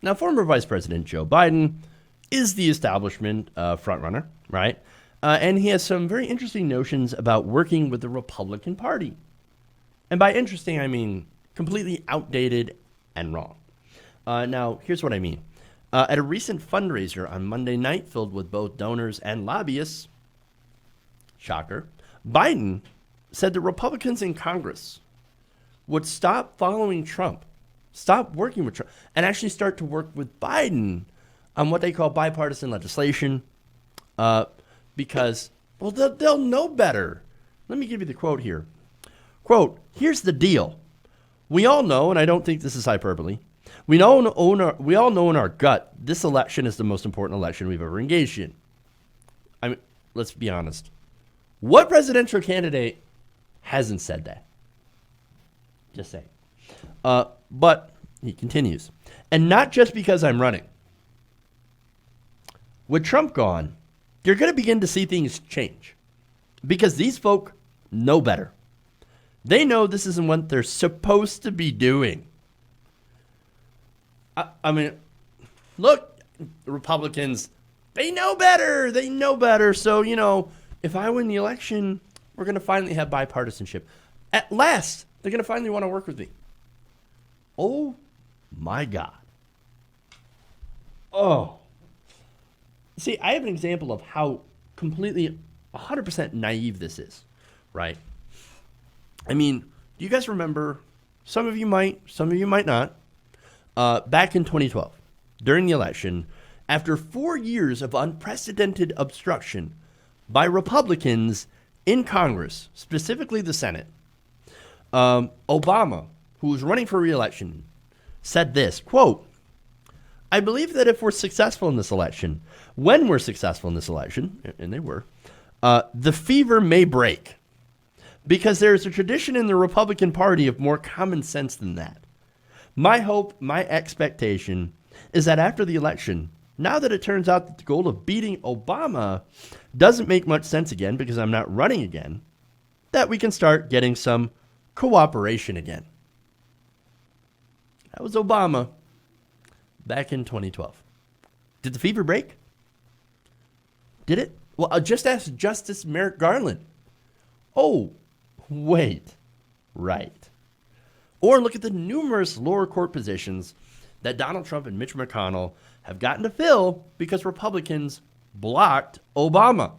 Now, former Vice President Joe Biden is the establishment frontrunner, right? And he has some very interesting notions about working with the Republican Party. And by interesting, I mean completely outdated and wrong. Now, here's what I mean. At a recent fundraiser on Monday night filled with both donors and lobbyists, shocker, Biden said that Republicans in Congress would stop following Trump, stop working with Trump, and actually start to work with Biden on what they call bipartisan legislation because, well, they'll know better. Let me give you the quote here. Quote, here's the deal. We all know, and I don't think this is hyperbole, we all know in our gut this election is the most important election we've ever engaged in. I mean, let's be honest. What presidential candidate hasn't said that? Just saying. But he continues. And not just because I'm running. With Trump gone, you're going to begin to see things change. Because these folk know better. They know this isn't what they're supposed to be doing. I mean, look, Republicans, they know better. They know better. So, you know, if I win the election, we're going to finally have bipartisanship. At last, they're going to finally want to work with me. Oh, my God. Oh. See, I have an example of how completely 100% naive this is, right? I mean, do you guys remember, some of you might not, back in 2012, during the election, after 4 years of unprecedented obstruction by Republicans in Congress, specifically the Senate, Obama, who was running for re-election, said this, quote, I believe that if we're successful in this election, when we're successful in this election, and they were, the fever may break. Because there is a tradition in the Republican Party of more common sense than that. My hope, my expectation is that after the election, now that it turns out that the goal of beating Obama doesn't make much sense again because I'm not running again, that we can start getting some cooperation again. That was Obama back in 2012. Did the fever break? Did it? Well, just ask Justice Merrick Garland. Oh, wait, right. Or look at the numerous lower court positions that Donald Trump and Mitch McConnell have gotten to fill because Republicans blocked Obama.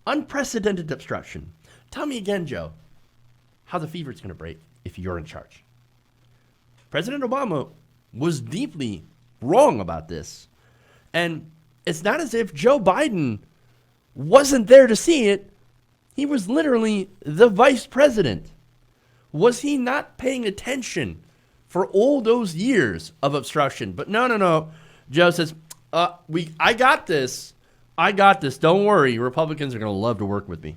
Unprecedented obstruction. Tell me again, Joe, how the fever is going to break if you're in charge. President Obama was deeply wrong about this. And it's not as if Joe Biden wasn't there to see it. He was literally the vice president. Was he not paying attention for all those years of obstruction? But no. Joe says, I got this. Don't worry. Republicans are going to love to work with me.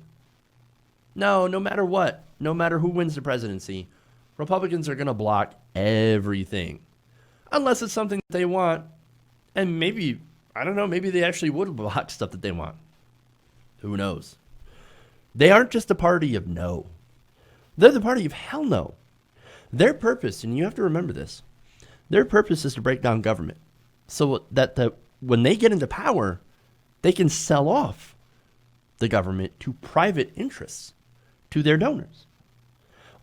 No matter what, no matter who wins the presidency, Republicans are going to block everything. Unless it's something that they want. And maybe, I don't know, maybe they actually would block stuff that they want. Who knows? They aren't just a party of no. They're the party of hell no. Their purpose, and you have to remember this, their purpose is to break down government so that when they get into power, they can sell off the government to private interests, to their donors.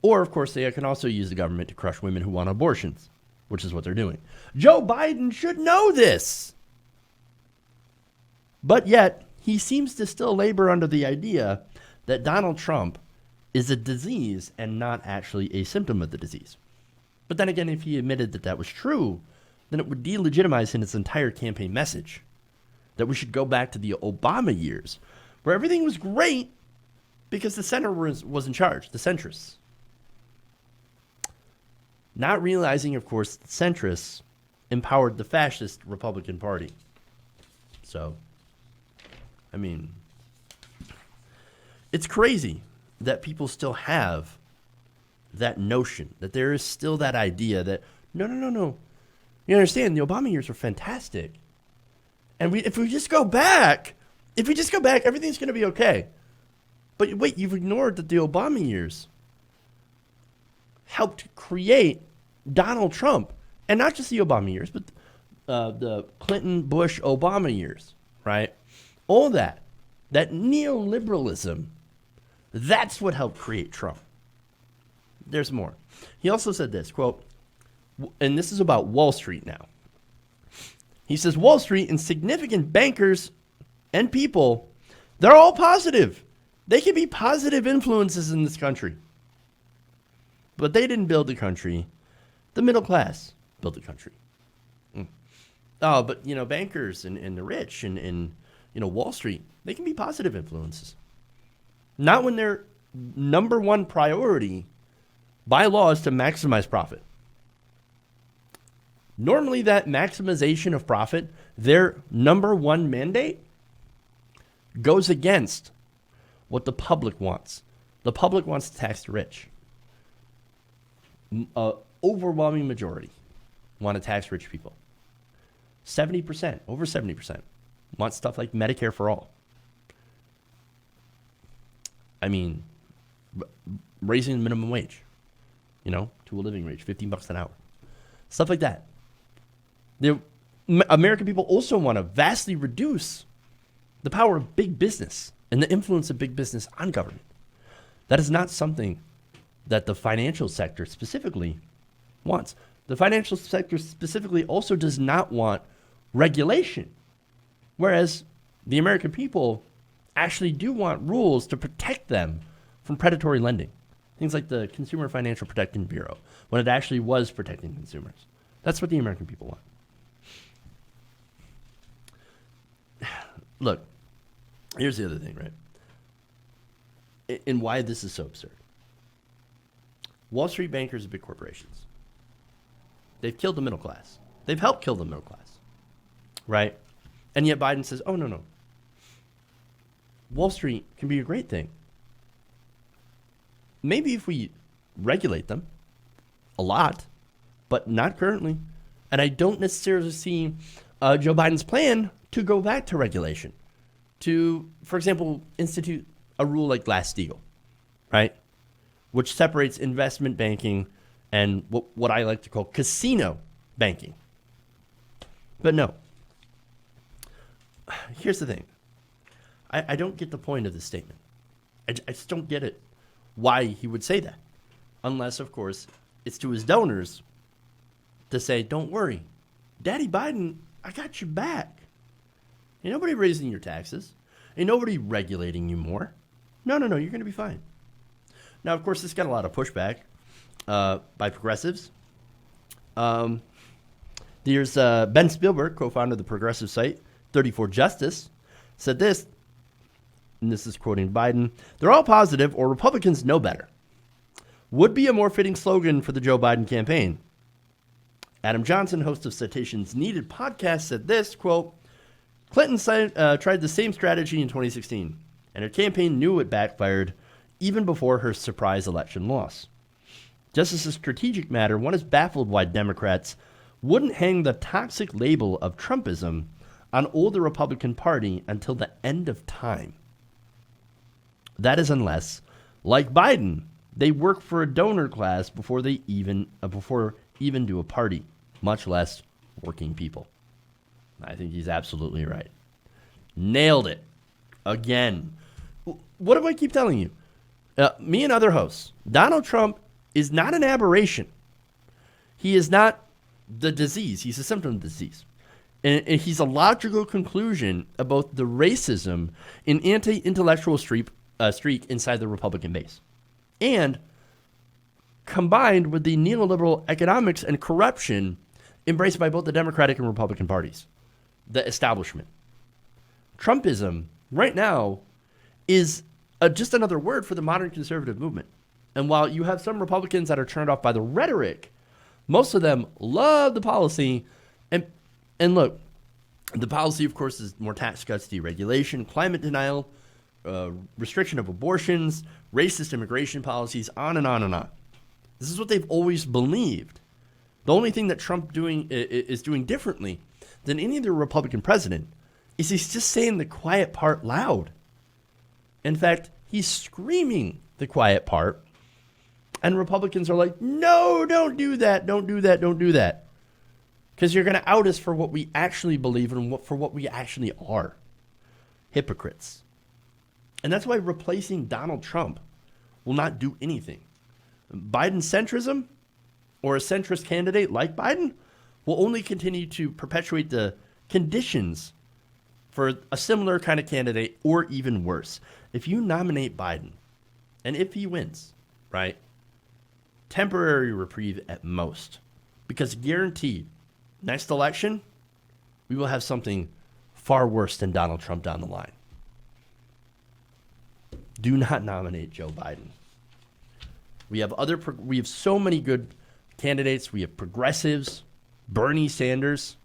Or, of course, they can also use the government to crush women who want abortions, which is what they're doing. Joe Biden should know this. But yet, he seems to still labor under the idea that Donald Trump is a disease and not actually a symptom of the disease. But then again, if he admitted that that was true, then it would delegitimize his entire campaign message. That we should go back to the Obama years, where everything was great because the center was in charge, the centrists. Not realizing, of course, the centrists empowered the fascist Republican Party. So, I mean, it's crazy that people still have that notion, that there is still that idea that, no. You understand, the Obama years were fantastic. And if we just go back, everything's going to be okay. But wait, you've ignored that the Obama years helped create Donald Trump And not just the Obama years, but the Clinton, Bush, Obama years, right? All that neoliberalism, that's what helped create Trump. There's more. He also said this, quote, and this is about Wall Street now. He says, Wall Street and significant bankers and people, they're all positive. They can be positive influences in this country. But they didn't build the country. The middle class built the country. Oh, but, bankers and the rich and Wall Street, they can be positive influences. Not when their number one priority by law is to maximize profit. Normally that maximization of profit, their number one mandate, goes against what the public wants. The public wants to tax the rich. Overwhelming majority want to tax rich people. 70%, over 70%, want stuff like Medicare for all. I mean, raising the minimum wage, to a living wage, $15 an hour. Stuff like that. The American people also want to vastly reduce the power of big business and the influence of big business on government. That is not something that the financial sector specifically wants. The financial sector specifically also does not want regulation, whereas the American people actually do want rules to protect them from predatory lending. Things like the Consumer Financial Protection Bureau, when it actually was protecting consumers. That's what the American people want. Look, here's the other thing, right? And why this is so absurd. Wall Street bankers and big corporations, they've killed the middle class. They've helped kill the middle class, right? And yet Biden says, oh, no. Wall Street can be a great thing. Maybe if we regulate them a lot, but not currently. And I don't necessarily see Joe Biden's plan to go back to regulation, to, for example, institute a rule like Glass-Steagall, right? Which separates investment banking and what I like to call casino banking. But no. Here's the thing. I don't get the point of this statement. I just don't get it, why he would say that. Unless, of course, it's to his donors to say, don't worry, Daddy Biden, I got you back. Ain't nobody raising your taxes. Ain't nobody regulating you more. No, you're going to be fine. Now, of course, this got a lot of pushback by progressives. There's Ben Spielberg, co-founder of the progressive site 34 Justice, said this, and this is quoting Biden, they're all positive or Republicans know better. Would be a more fitting slogan for the Joe Biden campaign. Adam Johnson, host of Citations Needed podcast, said this, quote, Clinton tried the same strategy in 2016, and her campaign knew it backfired even before her surprise election loss. Just as a strategic matter, one is baffled why Democrats wouldn't hang the toxic label of Trumpism on the Republican Party until the end of time. That is unless, like Biden, they work for a donor class before even do a party, much less working people. I think he's absolutely right. Nailed it. Again. What do I keep telling you? Me and other hosts, Donald Trump is not an aberration. He is not the disease. He's a symptom of the disease. And he's a logical conclusion of both the racism and anti-intellectual streak inside the Republican base. And combined with the neoliberal economics and corruption embraced by both the Democratic and Republican parties. The establishment. Trumpism, right now, is just another word for the modern conservative movement. And while you have some Republicans that are turned off by the rhetoric, most of them love the policy. And look, the policy, of course, is more tax cuts, deregulation, climate denial, restriction of abortions, racist immigration policies, on and on and on. This is what they've always believed. The only thing that Trump is doing differently than any other Republican president is he's just saying the quiet part loud. In fact, he's screaming the quiet part, and Republicans are like, no, don't do that, don't do that, don't do that. Because you're going to out us for what we actually believe and for what we actually are. Hypocrites. And that's why replacing Donald Trump will not do anything. Biden centrism or a centrist candidate like Biden will only continue to perpetuate the conditions for a similar kind of candidate, or even worse. If you nominate Biden, and if he wins, right, temporary reprieve at most, because guaranteed, next election, we will have something far worse than Donald Trump down the line. Do not nominate Joe Biden. We have so many good candidates. We have progressives, Bernie Sanders,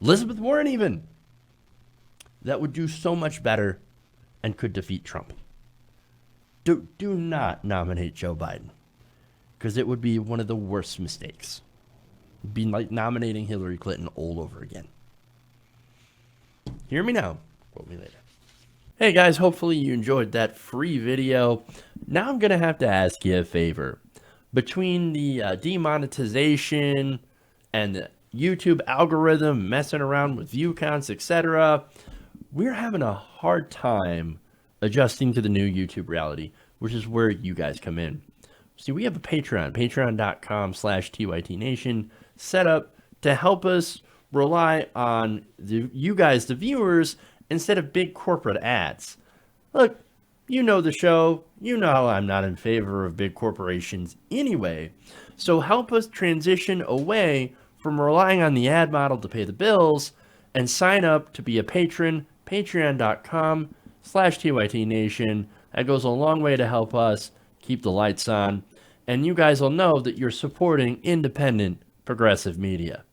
Elizabeth Warren even, that would do so much better and could defeat Trump. Do not nominate Joe Biden, because it would be one of the worst mistakes. It'd be like nominating Hillary Clinton all over again. Hear me now. Quote me later. Hey guys, hopefully you enjoyed that free video. Now I'm going to have to ask you a favor. Between the demonetization and the YouTube algorithm messing around with view counts, etc., we're having a hard time adjusting to the new YouTube reality, which is where you guys come in. See, we have a Patreon, patreon.com/TYTNation, set up to help us rely on you guys, the viewers, instead of big corporate ads. Look, you know the show. You know I'm not in favor of big corporations anyway. So help us transition away from relying on the ad model to pay the bills and sign up to be a patron, patreon.com/TYTNation. That goes a long way to help us keep the lights on. And you guys will know that you're supporting independent progressive media.